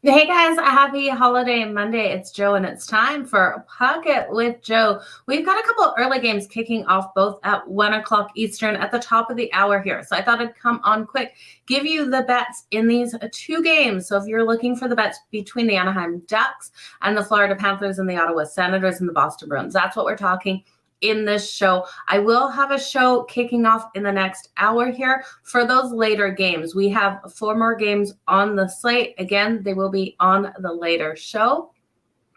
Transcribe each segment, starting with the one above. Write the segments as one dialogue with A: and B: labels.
A: Hey guys, happy holiday Monday. It's Joe and it's time for Pocket with Joe. We've got a couple early games kicking off both at 1 o'clock Eastern at the top of the hour here. So I thought I'd come on quick, give you the bets in these two games. So if you're looking for the bets between the Anaheim Ducks and the Florida Panthers and the Ottawa Senators and the Boston Bruins, that's what we're talking in this show. I will have a show kicking off in the next hour here for those later games. We have 4 more games on the slate. Again, they will be on the later show.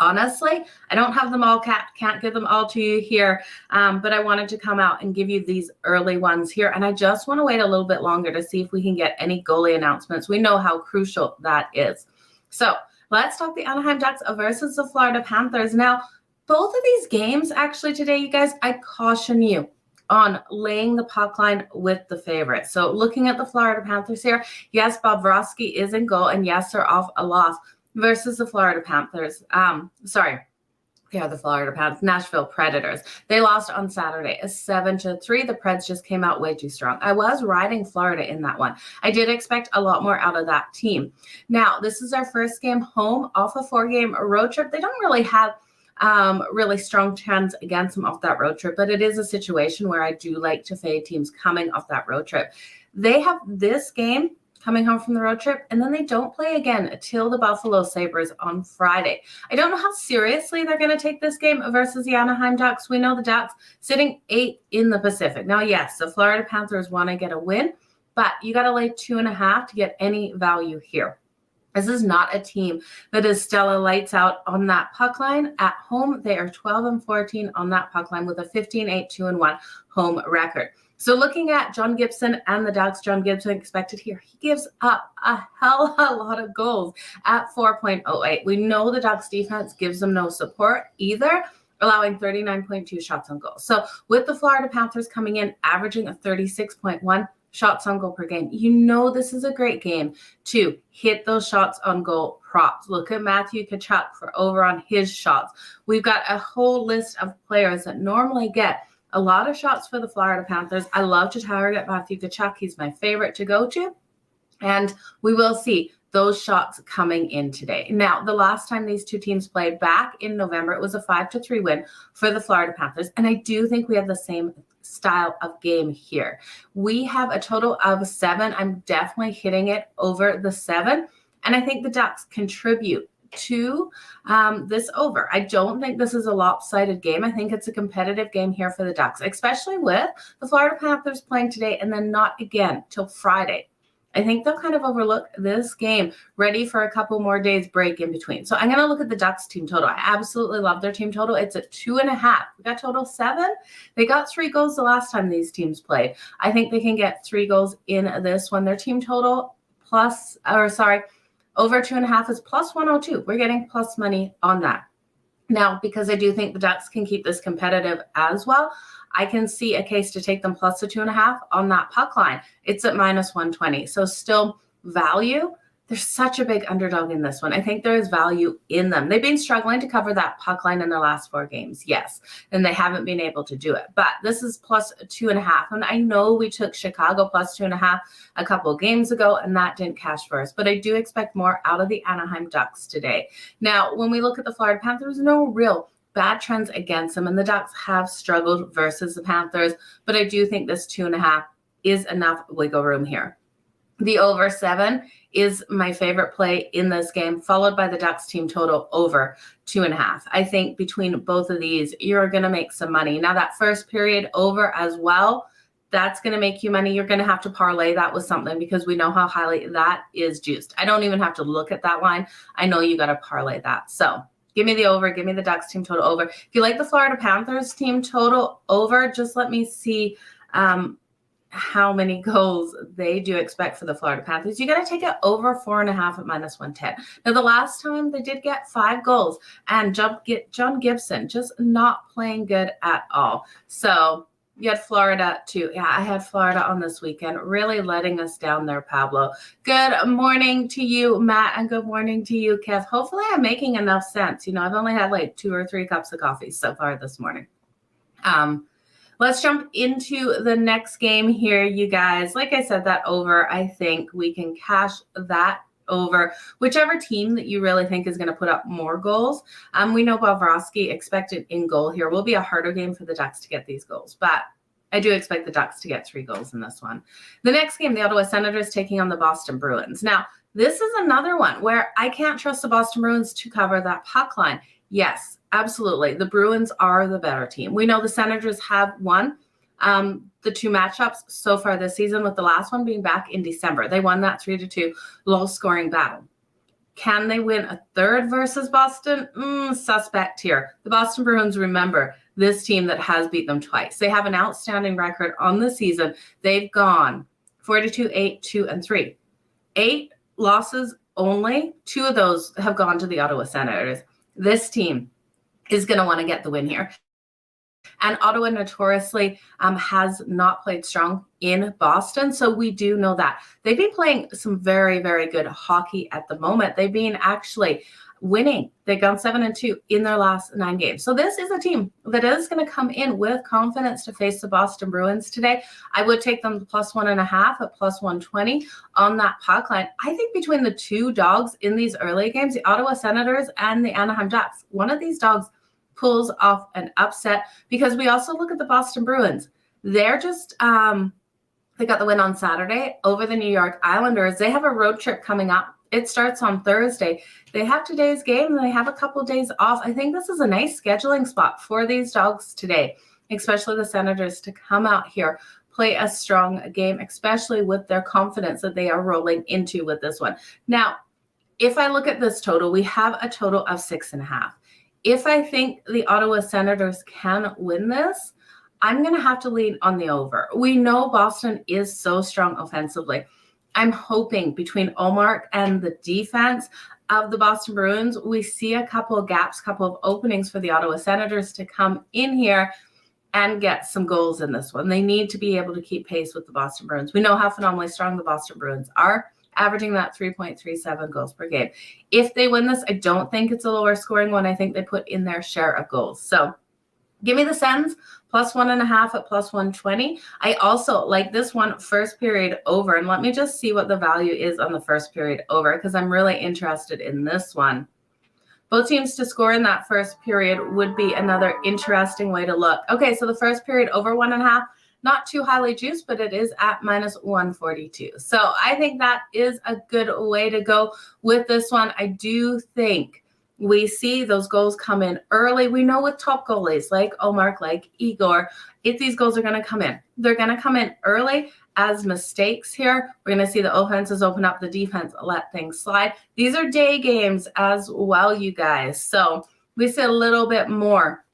A: Honestly, I don't have them all, can't give them all to you here, but I wanted to come out and give you these early ones here, and I just want to wait a little bit longer to see if we can get any goalie announcements. We know how crucial that is. So let's talk the Anaheim Ducks versus the Florida Panthers. Now, both of these games, actually today, you guys, I caution you on laying the puck line with the favorite. So looking at the Florida Panthers here, yes, Bobrovsky is in goal, and yes, they're off a loss versus the Florida Panthers. The Florida Panthers, Nashville Predators. They lost on Saturday, 7-3. The Preds just came out way too strong. I was riding Florida in that one. I did expect a lot more out of that team. Now, this is our first game home off a 4-game road trip. They don't really have really strong trends against them off that road trip, but it is a situation where I do like to fade teams coming off that road trip. They have this game coming home from the road trip, and then they don't play again until the Buffalo Sabres on Friday. I don't know how seriously they're going to take this game versus the Anaheim Ducks. We know the Ducks sitting 8th in the Pacific. Now, yes, the Florida Panthers want to get a win, but you got to lay 2.5 to get any value here. This is not a team that is stellar lights out on that puck line. At home, they are 12-14 on that puck line with a 15-8-2-1 home record. So looking at John Gibson and the Ducks, John Gibson expected here. He gives up a hell of a lot of goals at 4.08. We know the Ducks defense gives them no support either, allowing 39.2 shots on goal. So with the Florida Panthers coming in, averaging a 36.1 shots on goal per game, you know this is a great game to hit those shots on goal props. Look at Matthew Tkachuk for over on his shots. We've got a whole list of players that normally get a lot of shots for the Florida Panthers. I love to target Matthew Tkachuk. He's my favorite to go to, and we will see those shots coming in today. Now, the last time these two teams played back in November, it was a 5-3 win for the Florida Panthers, and I do think we have the same style of game here. We have a total of 7. I'm definitely hitting it over the 7, and I think the Ducks contribute to this over. I don't think this is a lopsided game. I think it's a competitive game here for the Ducks, especially with the Florida Panthers playing today and then not again till Friday. I think they'll kind of overlook this game, ready for a couple more days break in between. So I'm going to look at the Ducks team total. I absolutely love their team total. It's at 2.5. We got total 7. They got 3 goals the last time these teams played. I think they can get 3 goals in this one. Their team total over 2.5 is plus 102. We're getting plus money on that. Now, because I do think the Ducks can keep this competitive as well, I can see a case to take them plus the 2.5 on that puck line. It's at minus 120. So still value. There's such a big underdog in this one. I think there is value in them. They've been struggling to cover that puck line in their last 4 games. Yes. And they haven't been able to do it. But this is plus 2.5. And I know we took Chicago plus 2.5 a couple of games ago, and that didn't cash for us. But I do expect more out of the Anaheim Ducks today. Now, when we look at the Florida Panthers, no real bad trends against them, and the Ducks have struggled versus the Panthers, but I do think this 2.5 is enough wiggle room here. The over 7 is my favorite play in this game, followed by the Ducks team total over 2.5. I think between both of these, you're going to make some money. Now that first period over as well, that's going to make you money. You're going to have to parlay that with something because we know how highly that is juiced. I don't even have to look at that line. I know you got to parlay that. So give me the over. Give me the Ducks team total over. If you like the Florida Panthers team total over, just let me see how many goals they do expect for the Florida Panthers. You got to take it over 4.5 at -110. Now, the last time they did get 5 goals, and John Gibson just not playing good at all. So you had Florida too. Yeah, I had Florida on this weekend, really letting us down there, Pablo. Good morning to you, Matt, and good morning to you, Kev. Hopefully I'm making enough sense. I've only had like 2 or 3 cups of coffee so far this morning. Let's jump into the next game here, you guys. Like I said, that over, I think we can cash that over whichever team that you really think is going to put up more goals. We know Bobrovsky expected in goal here will be a harder game for the Ducks to get these goals, but I do expect the Ducks to get 3 goals in this one. The next game, the Ottawa Senators taking on the Boston Bruins. Now, this is another one where I can't trust the Boston Bruins to cover that puck line. Yes, absolutely. The Bruins are the better team. We know the Senators have won the 2 matchups so far this season, with the last one being back in December. They won that 3-2 low-scoring battle. Can they win a third versus Boston? Suspect here. The Boston Bruins, remember, this team that has beat them twice. They have an outstanding record on the season. They've gone 4-2, 8-2, and 3. 8 losses only. 2 of those have gone to the Ottawa Senators. This team is going to want to get the win here. And Ottawa notoriously has not played strong in Boston, so we do know that. They've been playing some very, very good hockey at the moment. They've been actually winning. They've gone 7-2 in their last 9 games. So this is a team that is going to come in with confidence to face the Boston Bruins today. I would take them +1.5 at +120 on that puck line. I think between the 2 dogs in these early games, the Ottawa Senators and the Anaheim Ducks, one of these dogs pulls off an upset, because we also look at the Boston Bruins. They're just they got the win on Saturday over the New York Islanders. They have a road trip coming up. It starts on Thursday. They have today's game, and they have a couple of days off. I think this is a nice scheduling spot for these dogs today, especially the Senators, to come out here, play a strong game, especially with their confidence that they are rolling into with this one. Now, if I look at this total, we have a total of 6.5. If I think the Ottawa Senators can win this, I'm going to have to lean on the over. We know Boston is so strong offensively. I'm hoping between Ullmark and the defense of the Boston Bruins, we see a couple of gaps, couple of openings for the Ottawa Senators to come in here and get some goals in this one. They need to be able to keep pace with the Boston Bruins. We know how phenomenally strong the Boston Bruins are, averaging that 3.37 goals per game. If they win this, I don't think it's a lower scoring one. I think they put in their share of goals. So give me the Sens +1.5 at +120. I also like this one first period over. And let me just see what the value is on the first period over, because I'm really interested in this one. Both teams to score in that first period would be another interesting way to look. Okay, so the first period over 1.5. Not too highly juiced, but it is at -142. So I think that is a good way to go with this one. I do think we see those goals come in early. We know with top goalies like Ullmark, like Igor, if these goals are going to come in, they're going to come in early as mistakes here. We're going to see the offenses open up, the defense let things slide. These are day games as well, you guys. So we see a little bit more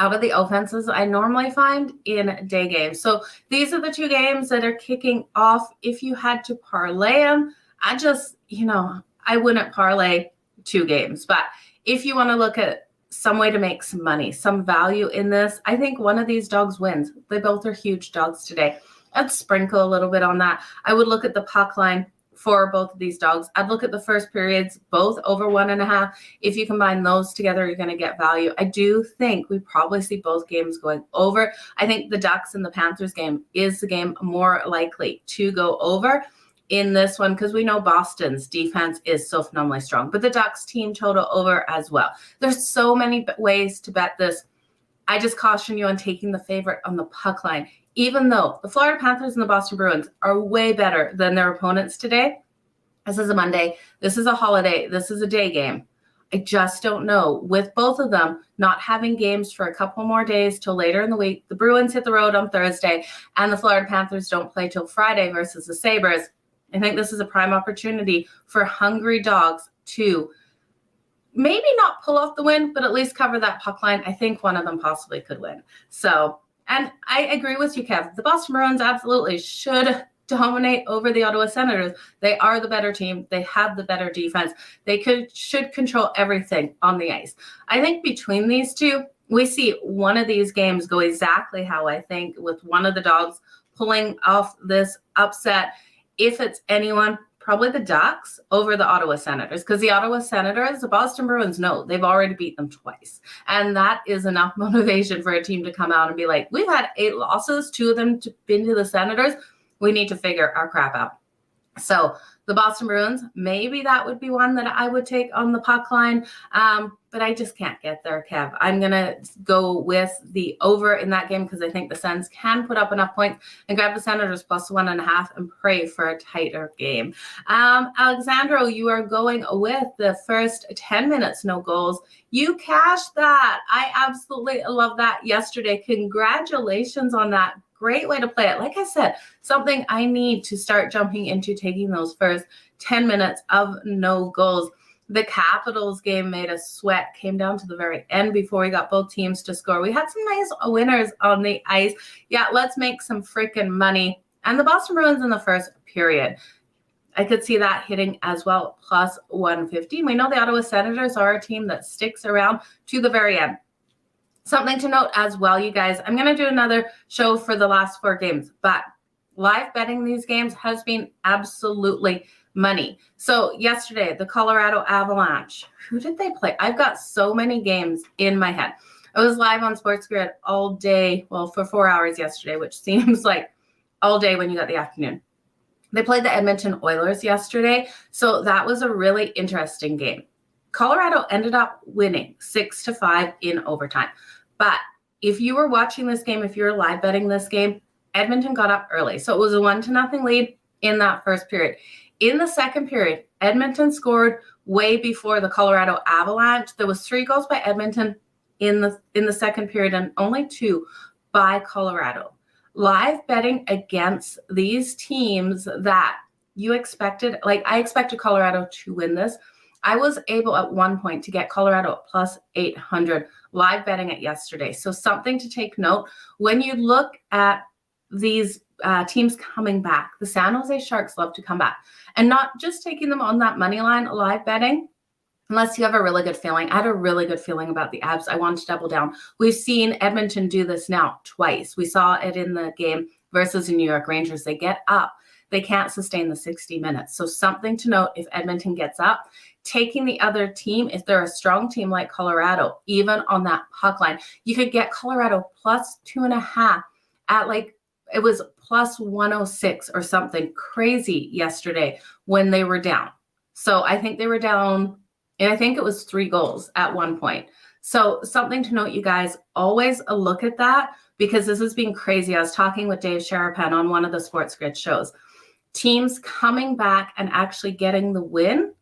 A: out of the offenses I normally find in day games. So these are the 2 games that are kicking off. If you had to parlay them, I just, I wouldn't parlay 2 games. But if you want to look at some way to make some money, some value in this, I think one of these dogs wins. They both are huge dogs today. I'd sprinkle a little bit on that. I would look at the puck line for both of these dogs. I'd look at the first periods, both over 1.5. If you combine those together, you're going to get value. I do think we probably see both games going over. I think the Ducks and the Panthers game is the game more likely to go over in this one, because we know Boston's defense is so phenomenally strong, but the Ducks team total over as well. There's so many ways to bet this. I just caution you on taking the favorite on the puck line. Even though the Florida Panthers and the Boston Bruins are way better than their opponents today, this is a Monday, this is a holiday, this is a day game. I just don't know. With both of them not having games for a couple more days till later in the week, the Bruins hit the road on Thursday, and the Florida Panthers don't play till Friday versus the Sabres. I think this is a prime opportunity for hungry dogs to maybe not pull off the win, but at least cover that puck line. I think one of them possibly could win. So And I agree with you, Kev. The Boston Bruins absolutely should dominate over the Ottawa Senators. They are the better team. They have the better defense. They should control everything on the ice. I think between these two, we see one of these games go exactly how I think, with one of the dogs pulling off this upset. If it's anyone, probably the Ducks over the Ottawa Senators, because the Ottawa Senators, the Boston Bruins, know they've already beat them twice. And that is enough motivation for a team to come out and be like, we've had 8 losses, 2 of them been to the Senators. We need to figure our crap out. So the Boston Bruins, maybe that would be one that I would take on the puck line. But I just can't get there, Kev. I'm going to go with the over in that game because I think the Sens can put up enough points and grab the Senators plus 1.5 and pray for a tighter game. Alexandro, you are going with the first 10 minutes, no goals. You cashed that. I absolutely love that yesterday. Congratulations on that. Great way to play it. Like I said, something I need to start jumping into, taking those first 10 minutes of no goals. The Capitals game made us sweat, came down to the very end before we got both teams to score. We had some nice winners on the ice. Yeah, let's make some freaking money. And the Boston Bruins in the first period, I could see that hitting as well, plus 115. We know the Ottawa Senators are a team that sticks around to the very end. Something to note as well, you guys, I'm going to do another show for the last 4 games, but live betting these games has been absolutely money. So yesterday, the Colorado Avalanche, who did they play? I've got so many games in my head. I was live on Sports Grid all day, well, for 4 hours yesterday, which seems like all day when you got the afternoon. They played the Edmonton Oilers yesterday, so that was a really interesting game. Colorado ended up winning 6-5 in overtime. But if you were watching this game, if you were live betting this game, Edmonton got up early. So it was a 1-0 lead in that first period. In the second period, Edmonton scored way before the Colorado Avalanche. There was 3 goals by Edmonton in the second period and only 2 by Colorado. Live betting against these teams that you expected, like I expected Colorado to win this. I was able at one point to get Colorado at plus 800 live betting it yesterday. So something to take note when you look at these teams coming back. The San Jose Sharks love to come back, and not just taking them on that money line live betting, unless you have a really good feeling. I had a really good feeling about the Abs. I wanted to double down. We've seen Edmonton do this now twice. We saw it in the game versus the New York Rangers. They get up. They can't sustain the 60 minutes. So something to note, if Edmonton gets up, taking the other team, if they're a strong team like Colorado, even on that puck line, you could get Colorado plus 2.5 at it was plus 106 or something crazy yesterday when they were down. So I think they were down, and I think it was 3 goals at one point. So something to note, you guys, always a look at that, because this has been crazy. I was talking with Dave Sharapan on one of the Sports Grid shows. Teams coming back and actually getting the win,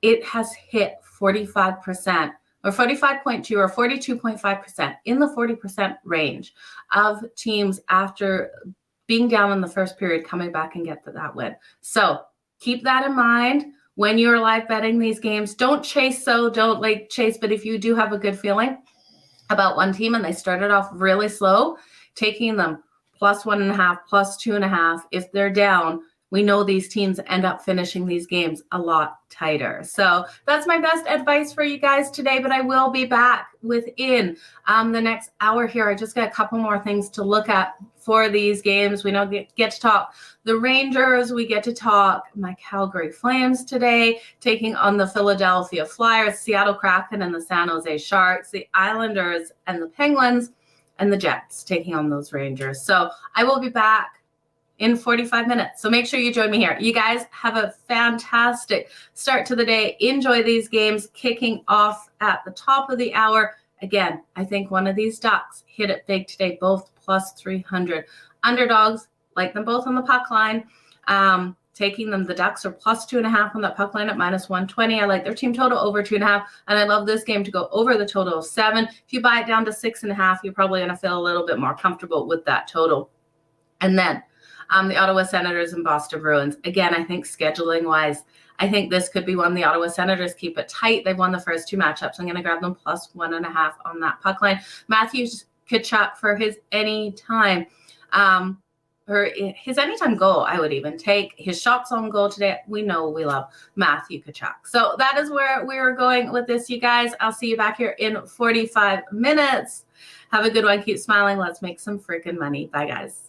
A: it has hit 45% or 45.2 or 42.5% in the 40% range of teams after being down in the first period coming back and get that win. So keep that in mind when you're live betting these games. Don't chase, but if you do have a good feeling about one team and they started off really slow, taking them plus 1.5, plus 2.5, if they're down, we know these teams end up finishing these games a lot tighter. So that's my best advice for you guys today, but I will be back within the next hour here. I just got a couple more things to look at for these games. We don't get to talk the Rangers. We get to talk my Calgary Flames today, taking on the Philadelphia Flyers, Seattle Kraken and the San Jose Sharks, the Islanders and the Penguins, and the Jets taking on those Rangers. So I will be back in 45 minutes. So make sure you join me here. You guys have a fantastic start to the day. Enjoy these games kicking off at the top of the hour. Again, I think one of these Ducks hit it big today, both plus 300. Underdogs, like them both on the puck line. Taking them, the Ducks are plus 2.5 on that puck line at minus 120. I like their team total over 2.5. And I love this game to go over the total of 7. If you buy it down to 6.5, you're probably going to feel a little bit more comfortable with that total. And then the Ottawa Senators and Boston Bruins. Again, I think scheduling-wise, I think this could be one. The Ottawa Senators keep it tight. They've won the first 2 matchups. I'm going to grab them plus 1.5 on that puck line. Matthews Tkachuk for his anytime. Or his anytime goal, I would even take. His shots on goal today, we know we love Matthew Tkachuk. So that is where we're going with this, you guys. I'll see you back here in 45 minutes. Have a good one. Keep smiling. Let's make some freaking money. Bye, guys.